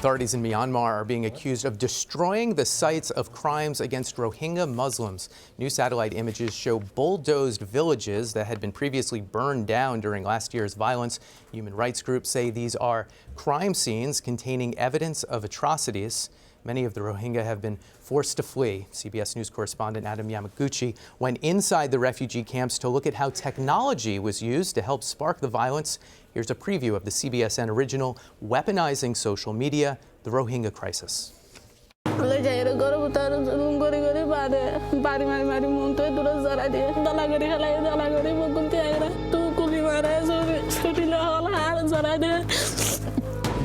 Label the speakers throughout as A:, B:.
A: Authorities in Myanmar are being accused of destroying the sites of crimes against Rohingya Muslims. New satellite images show bulldozed villages that had been previously burned down during last year's violence. Human rights groups say these are crime scenes containing evidence of atrocities. Many of the Rohingya have been forced to flee. CBS News correspondent Adam Yamaguchi went inside the refugee camps to look at how technology was used to help spark the violence. Here's a preview of the CBSN original, Weaponizing Social Media, the Rohingya Crisis.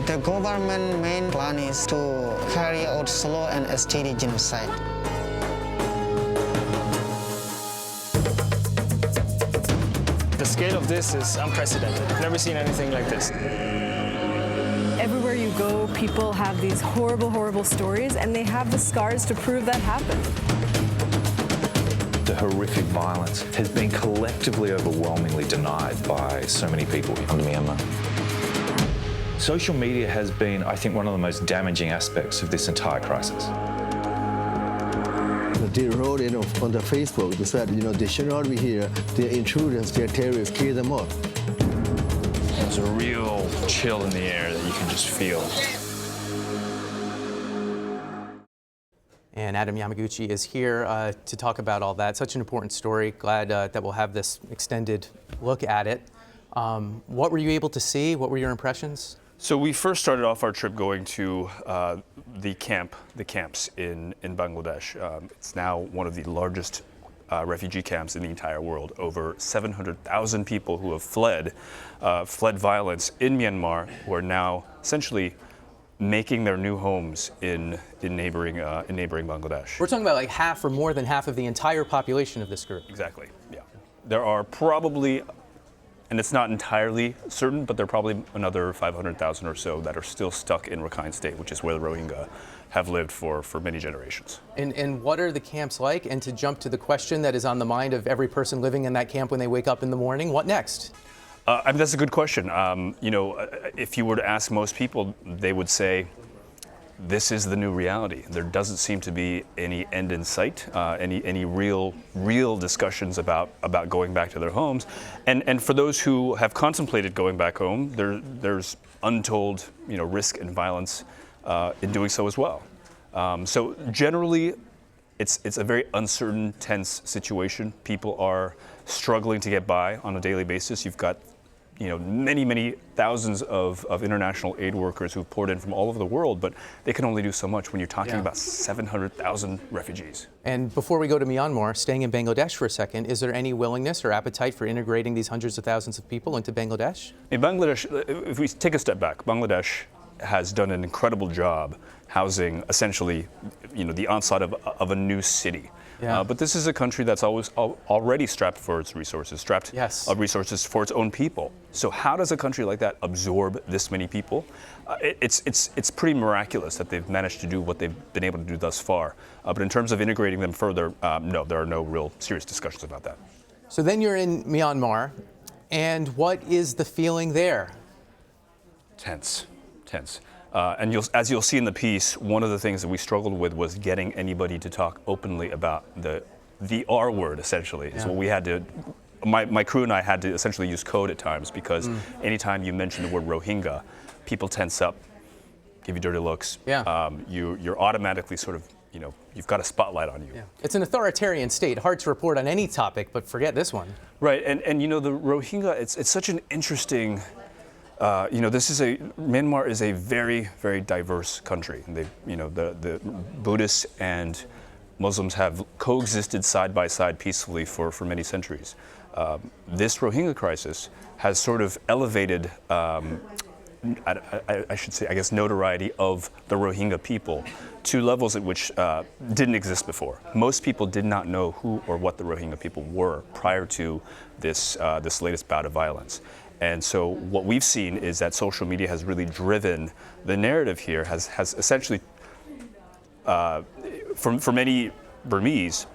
B: The government's main plan is to carry out slow and steady genocide.
C: The scale of this is unprecedented. I've never seen anything like this.
D: Everywhere you go, people have these horrible, horrible stories, and they have the scars to prove that happened.
E: The horrific violence has been collectively overwhelmingly denied by so many people in Myanmar. Social media has been, I think, one of the most damaging aspects of this entire crisis.
F: They wrote it on the Facebook. They said, they should not be here. They're intruders, they're terrorists, kill them all.
C: There's a real chill in the air that you can just feel.
A: And Adam Yamaguchi is here to talk about all that. Such an important story. Glad that we'll have this extended look at it. What were you able to see? What were your impressions?
G: So we first started off our trip going to the camps in Bangladesh. It's now one of the largest refugee camps in the entire world. Over 700,000 people who have fled violence in Myanmar, who are now essentially making their new homes in neighboring Bangladesh.
A: We're talking about like half or more than half of the entire population of this group.
G: Exactly. Yeah. There are probably, and it's not entirely certain, but there are probably another 500,000 or so that are still stuck in Rakhine State, which is where the Rohingya have lived for many generations.
A: And what are the camps like? And to jump to the question that is on the mind of every person living in that camp when they wake up in the morning, what next?
G: That's a good question. If you were to ask most people, they would say, this is the new reality. There doesn't seem to be any end in sight, any real discussions about going back to their homes. And for those who have contemplated going back home, there's untold risk and violence in doing so as well. So generally, it's a very uncertain, tense situation. People are struggling to get by on a daily basis. You've got many thousands of international aid workers who've poured in from all over the world, but they can only do so much when you're talking about 700,000 refugees.
A: And before we go to Myanmar, staying in Bangladesh for a second, is there any willingness or appetite for integrating these hundreds of thousands of people into Bangladesh?
G: In Bangladesh, if we take a step back, Bangladesh has done an incredible job housing essentially, the onslaught of a new city.
A: Yeah.
G: But this is a country that's already strapped for its resources, strapped of resources for its own people. So how does a country like that absorb this many people? It's pretty miraculous that they've managed to do what they've been able to do thus far. But in terms of integrating them further, no, there are no real serious discussions about that.
A: So then you're in Myanmar, and what is the feeling there?
G: Tense. And as you'll see in the piece, one of the things that we struggled with was getting anybody to talk openly about the R word, essentially. Yeah. So we had to, my crew and I had to essentially use code at times, because anytime you mention the word Rohingya, people tense up, give you dirty looks.
A: Yeah.
G: You're automatically sort of, you've got a spotlight on you.
A: Yeah. It's an authoritarian state, hard to report on any topic, but forget this one.
G: Right, and the Rohingya, it's such an interesting, Myanmar is a very, very diverse country. They, the Buddhists and Muslims have coexisted side by side peacefully for many centuries. This Rohingya crisis has sort of elevated, I should say, I guess, notoriety of the Rohingya people to levels at which didn't exist before. Most people did not know who or what the Rohingya people were prior to this latest bout of violence. And so what we've seen is that social media has really driven the narrative here, has essentially, for many Burmese,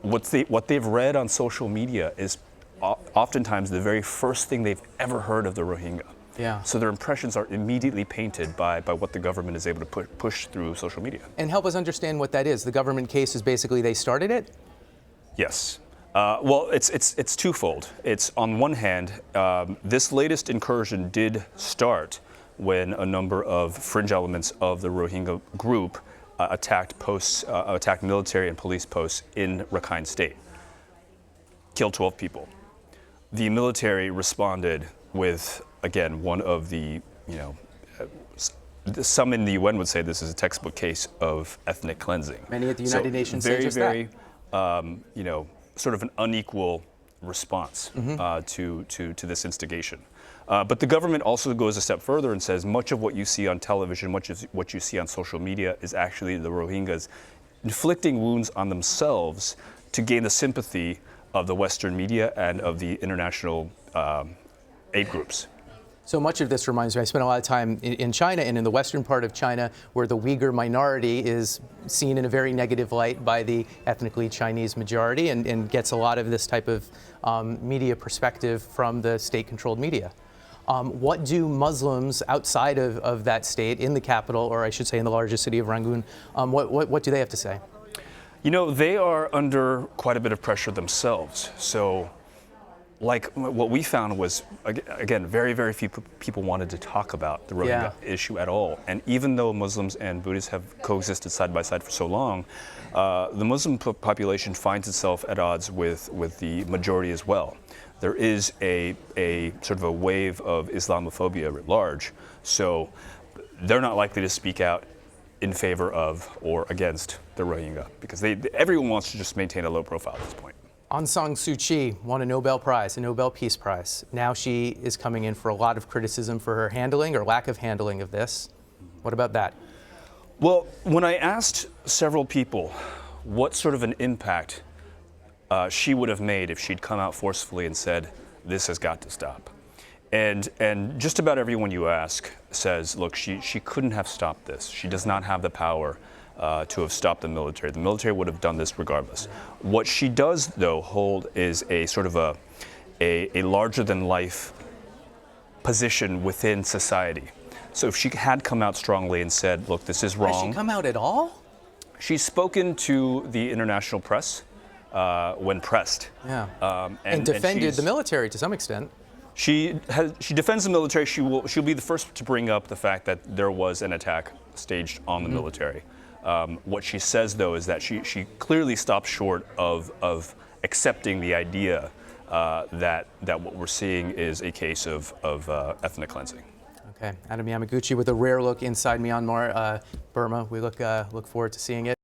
G: what they've read on social media is oftentimes the very first thing they've ever heard of the Rohingya.
A: Yeah.
G: So their impressions are immediately painted by what the government is able to push through social media.
A: And help us understand what that is. The government case is basically they started it?
G: Yes. Well, it's twofold. It's on one hand, this latest incursion did start when a number of fringe elements of the Rohingya group attacked military and police posts in Rakhine State, killed 12 people. The military responded with, again, one of the, some in the UN would say this is a textbook case of ethnic cleansing.
A: Many at the United Nations say just
G: very, sort of an unequal response to this instigation. But the government also goes a step further and says much of what you see on television, much of what you see on social media is actually the Rohingyas inflicting wounds on themselves to gain the sympathy of the Western media and of the international aid groups.
A: So much of this reminds me, I spent a lot of time in China and in the western part of China where the Uyghur minority is seen in a very negative light by the ethnically Chinese majority and gets a lot of this type of media perspective from the state-controlled media. What do Muslims outside of that state, in the capital, or I should say in the largest city of Rangoon, what do they have to say?
G: They are under quite a bit of pressure themselves. So, like what we found was, again, very, very few people wanted to talk about the Rohingya issue at all. And even though Muslims and Buddhists have coexisted side by side for so long, the Muslim population finds itself at odds with the majority as well. There is a sort of a wave of Islamophobia writ large. So they're not likely to speak out in favor of or against the Rohingya because everyone wants to just maintain a low profile at this point.
A: Aung San Suu Kyi won a Nobel Prize, a Nobel Peace Prize. Now she is coming in for a lot of criticism for her handling or lack of handling of this. What about that?
G: Well, when I asked several people what sort of an impact she would have made if she'd come out forcefully and said, this has got to stop. And just about everyone you ask says, look, she couldn't have stopped this. She does not have the power to have stopped the military. The military would have done this regardless. What she does, though, hold is a sort of a larger-than-life position within society. So if she had come out strongly and said, look, this is wrong.
A: Has she come out at all?
G: She's spoken to the international press when pressed.
A: Yeah. And defended the military to some extent.
G: She defends the military. She'll be the first to bring up the fact that there was an attack staged on the military. What she says, though, is that she clearly stops short of accepting the idea that what we're seeing is a case of ethnic cleansing.
A: Okay, Adam Yamaguchi with a rare look inside Myanmar, Burma. We look forward to seeing it.